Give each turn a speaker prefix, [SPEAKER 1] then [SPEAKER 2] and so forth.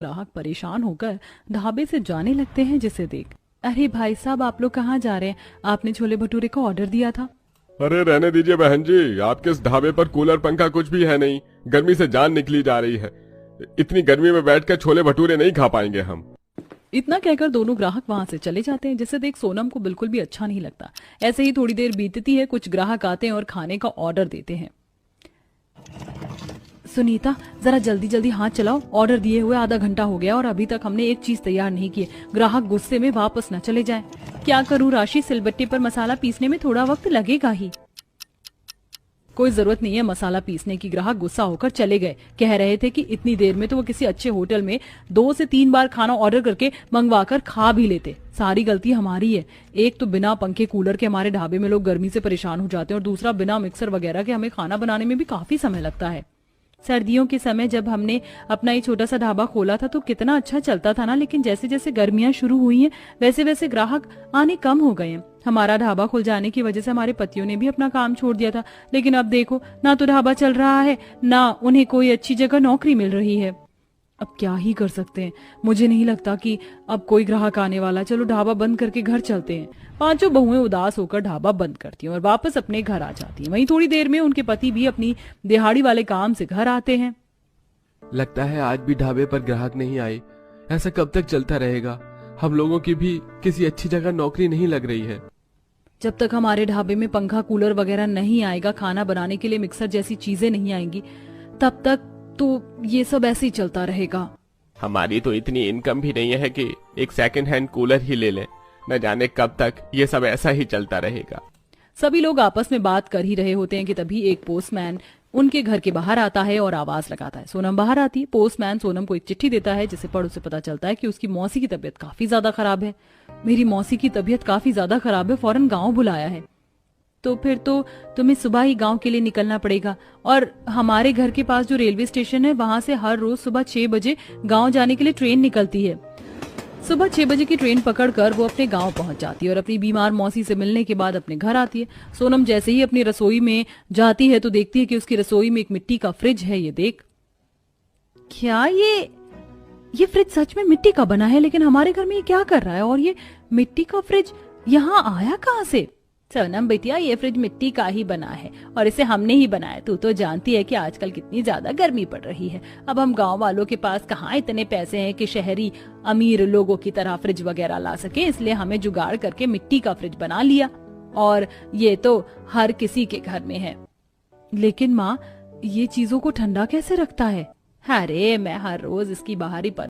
[SPEAKER 1] ग्राहक परेशान होकर ढाबे से जाने लगते हैं जिसे देख। अरे भाई साहब, आप लोग कहाँ जा रहे हैं? आपने छोले भटूरे का ऑर्डर दिया था।
[SPEAKER 2] अरे रहने दीजिए बहन जी, आपके इस ढाबे पर कूलर पंखा कुछ भी है नहीं। गर्मी से जान निकली जा रही है। इतनी गर्मी में बैठकर छोले भटूरे नहीं खा पाएंगे हम।
[SPEAKER 1] इतना कहकर दोनों ग्राहक वहां से चले जाते हैं जिसे देख सोनम को बिल्कुल भी अच्छा नहीं लगता। ऐसे ही थोड़ी देर बीतती है, कुछ ग्राहक आते हैं और खाने का ऑर्डर देते हैं। सुनीता, जरा जल्दी जल्दी हाथ चलाओ, ऑर्डर दिए हुए आधा घंटा हो गया और अभी तक हमने एक चीज तैयार नहीं की। ग्राहक गुस्से में वापस न चले जाएं। क्या करूं राशि, सिलबट्टे पर मसाला पीसने में थोड़ा वक्त लगेगा ही। कोई जरूरत नहीं है मसाला पीसने की। ग्राहक गुस्सा होकर चले गए। कह रहे थे कि इतनी देर में तो वो किसी अच्छे होटल में 2 से 3 बार खाना ऑर्डर करके मंगवा कर खा भी लेते। सारी गलती हमारी है। एक तो बिना पंखे कूलर के हमारे ढाबे में लोग गर्मी से परेशान हो जाते हैं और दूसरा बिना मिक्सर वगैरह के हमें खाना बनाने में भी काफी समय लगता है। सर्दियों के समय जब हमने अपना ये छोटा सा ढाबा खोला था तो कितना अच्छा चलता था ना, लेकिन जैसे जैसे गर्मियां शुरू हुई हैं वैसे वैसे ग्राहक आने कम हो गए हैं। हमारा ढाबा खुल जाने की वजह से हमारे पतियों ने भी अपना काम छोड़ दिया था, लेकिन अब देखो ना तो ढाबा चल रहा है ना उन्हें कोई अच्छी जगह नौकरी मिल रही है। अब क्या ही कर सकते हैं। मुझे नहीं लगता कि अब कोई ग्राहक आने वाला। चलो ढाबा बंद करके घर चलते हैं। पांचों बहुएं उदास होकर ढाबा बंद करती हैं और वापस अपने घर आ जाती हैं। वहीं थोड़ी देर में उनके पति भी अपनी दिहाड़ी वाले काम से घर आते हैं।
[SPEAKER 3] लगता है आज भी ढाबे पर ग्राहक नहीं आए। ऐसा कब तक चलता रहेगा? हम लोगों की भी किसी अच्छी जगह नौकरी नहीं लग रही है।
[SPEAKER 1] जब तक हमारे ढाबे में पंखा कूलर वगैरह नहीं आएगा, खाना बनाने के लिए मिक्सर जैसी चीजें नहीं आएंगी, तब तक तो ये सब ऐसे ही चलता रहेगा।
[SPEAKER 3] हमारी तो इतनी इनकम भी नहीं है कि एक सेकंड हैंड कूलर ही ले लें। न जाने कब तक ये सब ऐसा ही चलता रहेगा।
[SPEAKER 1] सभी लोग आपस में बात कर ही रहे होते हैं कि तभी एक पोस्टमैन उनके घर के बाहर आता है और आवाज लगाता है। सोनम बाहर आती है। पोस्टमैन सोनम को एक चिट्ठी देता है जिसे पढ़ उसे पता चलता है कि उसकी मौसी की तबीयत काफी ज्यादा खराब है। मेरी मौसी की तबीयत काफी ज्यादा खराब है, फौरन गांव बुलाया है। तो फिर तो तुम्हें सुबह ही गांव के लिए निकलना पड़ेगा और हमारे घर के पास जो रेलवे स्टेशन है वहां से हर रोज सुबह 6 बजे गांव जाने के लिए ट्रेन निकलती है। सुबह 6 बजे की ट्रेन पकड़कर वो अपने गांव पहुंच जाती है और अपनी बीमार मौसी से मिलने के बाद अपने घर आती है। सोनम जैसे ही अपनी रसोई में जाती है तो देखती है कि उसकी रसोई में एक मिट्टी का फ्रिज है। ये देख, क्या ये फ्रिज सच में मिट्टी का बना है? लेकिन हमारे घर में ये क्या कर रहा है? और ये मिट्टी का फ्रिज यहाँ आया कहाँ से? सोनम बेटिया, ये फ्रिज मिट्टी का ही बना है और इसे हमने ही बनाया। तू तो जानती है कि आजकल कितनी ज्यादा गर्मी पड़ रही है। अब हम गांव वालों के पास कहाँ इतने पैसे हैं कि शहरी अमीर लोगों की तरह फ्रिज वगैरह ला सके, इसलिए हमें जुगाड़ करके मिट्टी का फ्रिज बना लिया और ये तो हर किसी के घर में है। लेकिन माँ, ये चीजों को ठंडा कैसे रखता है? अरे मैं हर रोज इसकी बाहरी